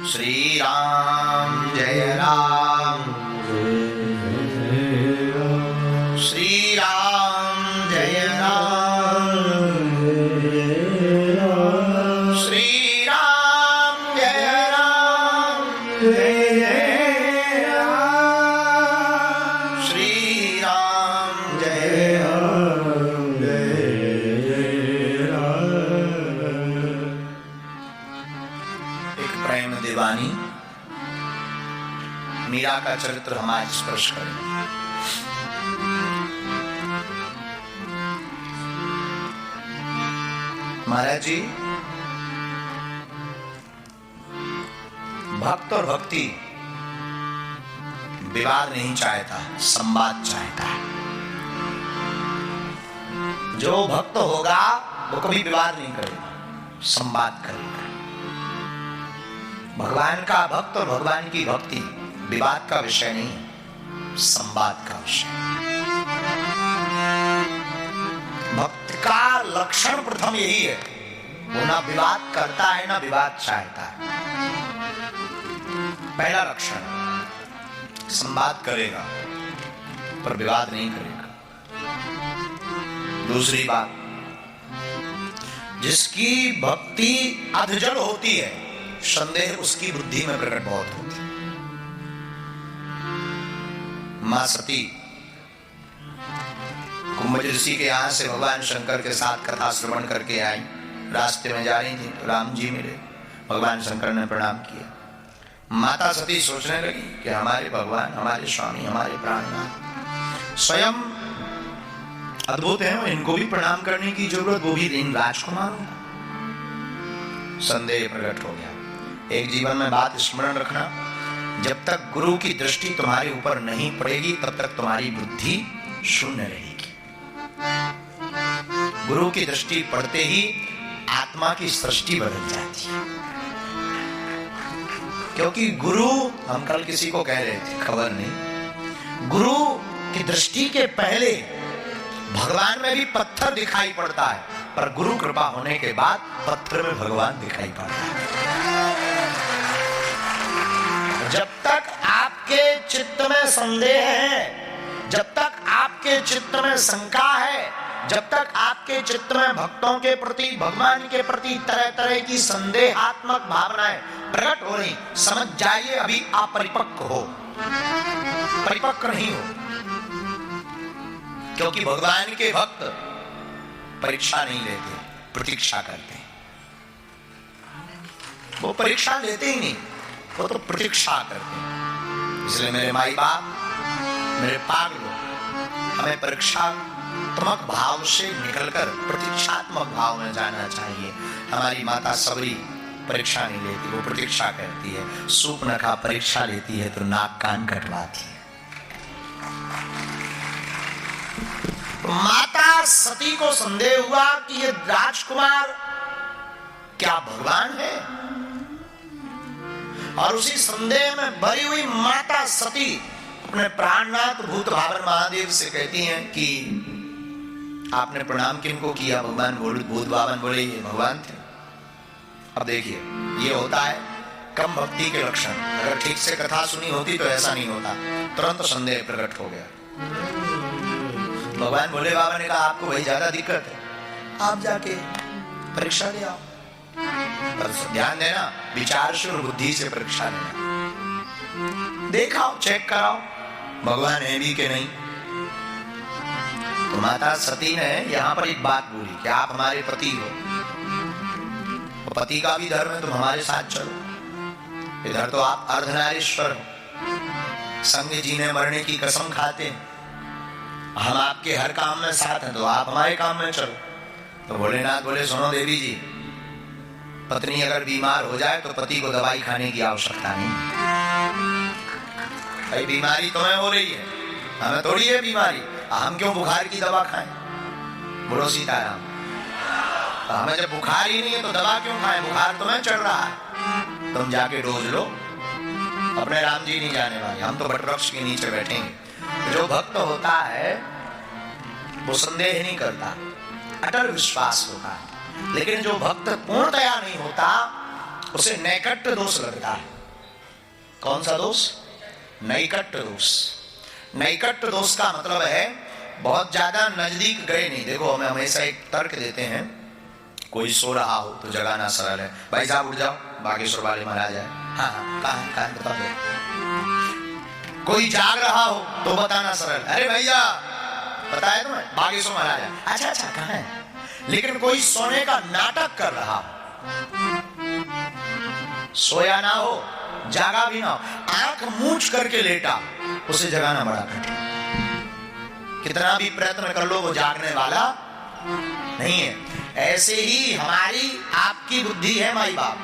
श्री राम जय राम, श्री राम जय राम, श्री राम जय राम, जय राम, श्री राम जय राम, जय राम। एक प्रेम दीवानी मीरा का चरित्र हमारे स्पर्श करे। महाराज जी, भक्त और भक्ति विवाद नहीं चाहता, संवाद चाहता है। जो भक्त होगा वो कभी विवाद नहीं करेगा, संवाद करेगा। भगवान का भक्त और भगवान की भक्ति विवाद का विषय नहीं, संवाद का विषय। भक्त का लक्षण प्रथम यही है, वो ना विवाद करता है ना विवाद चाहता है। पहला लक्षण, संवाद करेगा पर विवाद नहीं करेगा। दूसरी बात, जिसकी भक्ति अधजल होती है, संदेह उसकी बुद्धि में प्रकट बहुत होती है। मां सती कुंभज ऋषि के यहां से भगवान शंकर के साथ कथा श्रवण करके आई। रास्ते में जा रही थी तो राम जी मिले, भगवान शंकर ने प्रणाम किया। माता सती सोचने लगी कि हमारे भगवान, हमारे स्वामी, हमारे प्राणनाथ स्वयं अद्भुत हैं, इनको भी प्रणाम करने की जरूरत, वो भी इन राजकुमारों को। संदेह प्रकट हो गया। एक जीवन में बात स्मरण रखना, जब तक गुरु की दृष्टि तुम्हारे ऊपर नहीं पड़ेगी तब तक तुम्हारी बुद्धि शून्य रहेगी। गुरु की दृष्टि पड़ते ही आत्मा की सृष्टि बदल जाती है। क्योंकि गुरु, हम कल किसी को कह रहे थे, खबर नहीं, गुरु की दृष्टि के पहले भगवान में भी पत्थर दिखाई पड़ता है, पर गुरु कृपा होने के बाद पत्थर में भगवान दिखाई पड़ता है। जब तक आपके चित्त में संदेह है, जब तक आपके चित्त में शंका है, जब तक आपके चित्त में भक्तों के प्रति, भगवान के प्रति तरह तरह की संदेहात्मक भावनाएं प्रकट हो रही, समझ जाइए अभी आप परिपक्व हो, परिपक्व नहीं हो। क्योंकि भगवान के भक्त परीक्षा नहीं लेते, प्रतीक्षा करते हैं। वो परीक्षा लेते ही नहीं, वो तो प्रतीक्षा करते हैं। इसलिए मेरे माई बाप, मेरे पागलों, हमें परीक्षात्मक भाव से निकलकर प्रतीक्षात्मक भाव में जाना चाहिए। हमारी माता सबरी परीक्षा नहीं लेती, वो प्रतीक्षा करती है। सूर्पनखा परीक्षा लेती है तो नाक कान कटवाती है। माता सती को संदेह हुआ कि ये राजकुमार क्या भगवान है, और उसी संदेह में भरी हुई माता सती अपने प्राणनाथ भूत भावन महादेव से कहती हैं कि आपने प्रणाम किनको किया? भगवान भूत भावन बोले ये भगवान थे। अब देखिए, ये होता है कम भक्ति के लक्षण। अगर ठीक से कथा सुनी होती तो ऐसा नहीं होता, तुरंत संदेह प्रकट हो गया। भगवान भोले बाबा ने कहा आपको भाई ज्यादा दिक्कत है, आप जाके परीक्षा ले आओ। पर ध्यान देना, विचारशील बुद्धि से परीक्षा लेना, देखाओ, चेक कराओ भगवान है भी कि नहीं। तो माता सती ने यहां पर एक बात बोली कि आप हमारे पति हो, तो पति का भी धर्म है, तुम हमारे साथ चलो। इधर तो आप अर्धनारीश्वर हो, संग जीने मरने की कसम खाते हैं, हम आपके हर काम में साथ हैं, तो आप हमारे काम में चलो। तो भोलेनाथ बोले सुनो देवी जी, पत्नी अगर बीमार हो जाए तो पति को दवाई खाने की आवश्यकता नहीं। भाई बीमारी तुम्हें हो रही है, हमें थोड़ी है बीमारी, हम क्यों बुखार की दवा खाएं? बोलो सीताराम। तो हमें जब बुखार ही नहीं है तो दवा क्यों खाएं? बुखार तुम्हें चढ़ रहा है, तुम जाके डोज लो, अपने राम जी नहीं जाने वाले, हम तो वटवृक्ष के नीचे बैठेंगे। जो भक्त होता है वो संदेह नहीं करता, अटल विश्वास होता है। लेकिन जो भक्त पूर्णतया नहीं होता उसे नैकट्य दोष लगता है। कौन सा दोष? नैकट्य दोष। नैकट्य दोष का मतलब है बहुत ज्यादा नजदीक गए नहीं। देखो हमें हमेशा एक तर्क देते हैं, कोई सो रहा हो तो जगाना सरल है। भाई साहब उठ जाओ, बागेश्वर वाले महाराज है। हाँ कहाँ बता दो। कोई जाग रहा हो तो बताना सरल, अरे भैया पता है तुम्हें बागेश्वर महाराज है। अच्छा अच्छा कहाँ है? लेकिन कोई सोने का नाटक कर रहा हो, सोया ना हो जागा भी ना हो, आंख मूंछ करके लेटा, उसे जगाना बड़ा कठिन। कितना भी प्रयत्न कर लो वो जागने वाला नहीं है। ऐसे ही हमारी आपकी बुद्धि है माई बाप,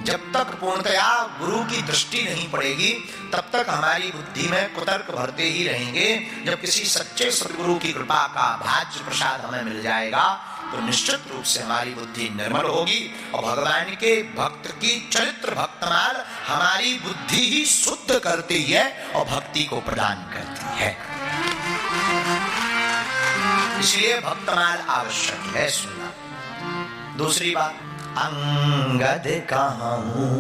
जब तक पूर्णतया गुरु की दृष्टि नहीं पड़ेगी तब तक हमारी बुद्धि में कुतर्क भरते ही रहेंगे। जब किसी सच्चे सदगुरु की कृपा का भाज्य प्रसाद हमें मिल जाएगा तो निश्चित रूप से हमारी बुद्धि निर्मल होगी और भगवान के भक्त की चरित्र भक्तमाल हमारी बुद्धि ही शुद्ध करती है और भक्ति को प्रदान करती है। इसलिए भक्तमाल आवश्यक है सुनना। दूसरी बात, अंगद कहूं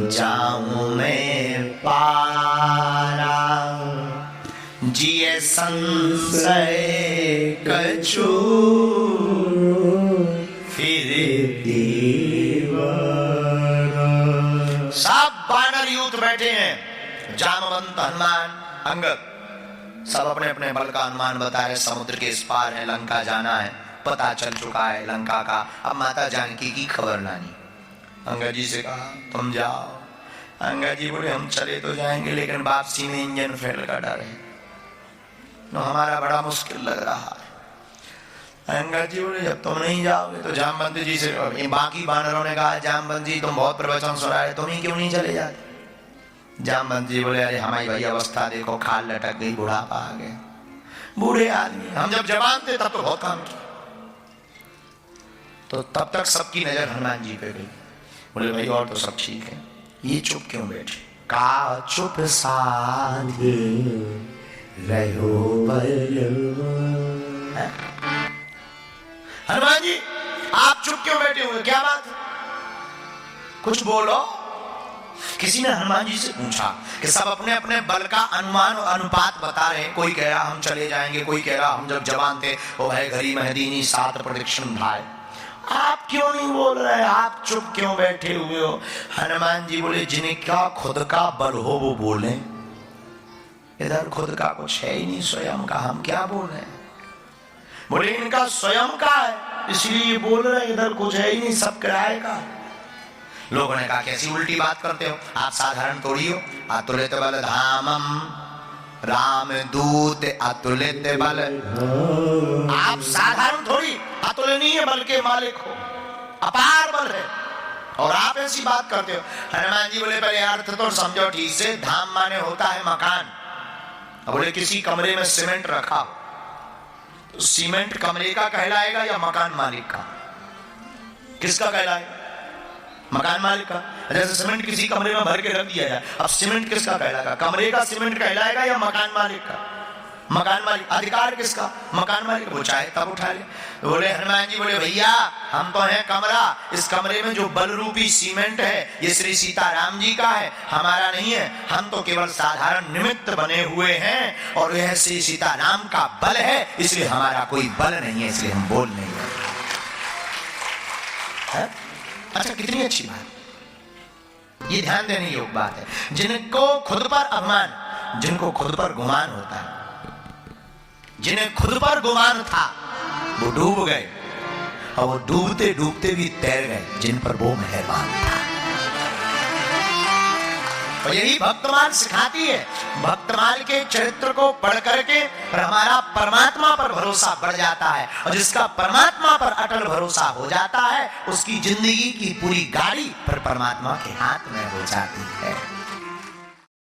जाऊं मैं पारा, जिये संशय कछु फिर दीवारा। सब बानर यूथ बैठे हैं, जामवंत, हनुमान, अंगद, सब अपने अपने बल का अनुमान बता रहे। समुद्र के इस पार है, लंका जाना है, पता चल चुका है लंका का। अब माता जानकी की खबर लानी। अंगद जी से कहा तुम जाओ। अंगद जी बोले हम चले तो जाएंगे लेकिन वापसी में इंजन फेल का डर है, तो हमारा बड़ा मुश्किल लग रहा है। अंगद जी बोले जब तुम नहीं जाओगे तो जामवंत जी से, बाकी बानरों ने कहा जामवंत जी तुम बहुत प्रवचन सुनाए, तुम ही क्यों नहीं चले जाते? जामवंत जी बोले अरे हमारी भाई अवस्था देखो, खाल लटक गई, बुढ़ापा आ गया, बूढ़े आदमी, हम जब जवान थे तब तो बहुत काम किया। तो तब तक सबकी नजर हनुमान जी पे गई। बोले भाई और तो सब ठीक है, ये चुप क्यों बैठे? का चुप साधे रहो हनुमान जी आप चुप क्यों बैठे हुए, क्या बात है? कुछ बोलो। किसी ने हनुमान जी से पूछा कि सब अपने अपने बल का अनुमान और अनुपात बता रहे हैं। कोई कह रहा हम चले जाएंगे, कोई कह रहा हम जब जवान थे वो है घड़ी महदीनी 7 प्रदक्षिण भाई। आप क्यों नहीं बोल रहे, आप चुप क्यों बैठे हुए हो? हनुमान जी बोले जिनका खुद का बल हो वो बोले, इधर खुद का कुछ है ही नहीं, स्वयं का, हम क्या बोल रहे हैं? बोले इनका स्वयं का है इसलिए बोल रहे, इधर कुछ है ही नहीं, सब किराए का। लोगों ने कहा कैसी उल्टी बात करते हो, आप साधारण थोड़ी हो। अतुलित बल धामम राम दूत अतुलित बल, आप साधारण थोड़ी अतुलनीय बल के मालिक हो, अपार बल है और आप ऐसी बात करते हो। हनुमान जी बोले पहले अर्थ तो समझो ठीक से, धाम माने होता है मकान। बोले किसी कमरे में सीमेंट रखा तो सीमेंट कमरे का कहलाएगा या मकान मालिक का? किसका कहलाएगा? मकान मालिक का। जैसे सीमेंट किसी कमरे में भर के रख दिया जाए, अब सीमेंट किसका कहलाएगा? कमरे का सीमेंट कहलाएगा या मकान मालिक का? मकान मालिक। अधिकार किसका? मकान मालिक। वो चाहे तब उठा ले। तो बोले हनुमान जी बोले भैया हम तो हैं कमरा, इस कमरे में जो बल रूपी सीमेंट है ये श्री सीताराम जी का है, हमारा नहीं है। हम तो केवल साधारण निमित्त बने हुए हैं और यह श्री सीताराम का बल है, इसलिए हमारा कोई बल नहीं है, इसलिए हम बोल नहीं रहे। अच्छा कितनी अच्छी बात, ये ध्यान देने योग्य बात है। जिनको खुद पर अभिमान, जिनको खुद पर गुमान होता है, जिन्हें खुद पर गुमान था वो डूब गए और वो डूबते डूबते भी तैर गए जिन पर वो मेहरबान था। और यही भक्तमाल सिखाती है। भक्तमाल के चरित्र को पढ़ करके पर हमारा परमात्मा पर भरोसा बढ़ जाता है और जिसका परमात्मा पर अटल भरोसा हो जाता है उसकी जिंदगी की पूरी गाड़ी पर परमात्मा के हाथ में हो जाती है।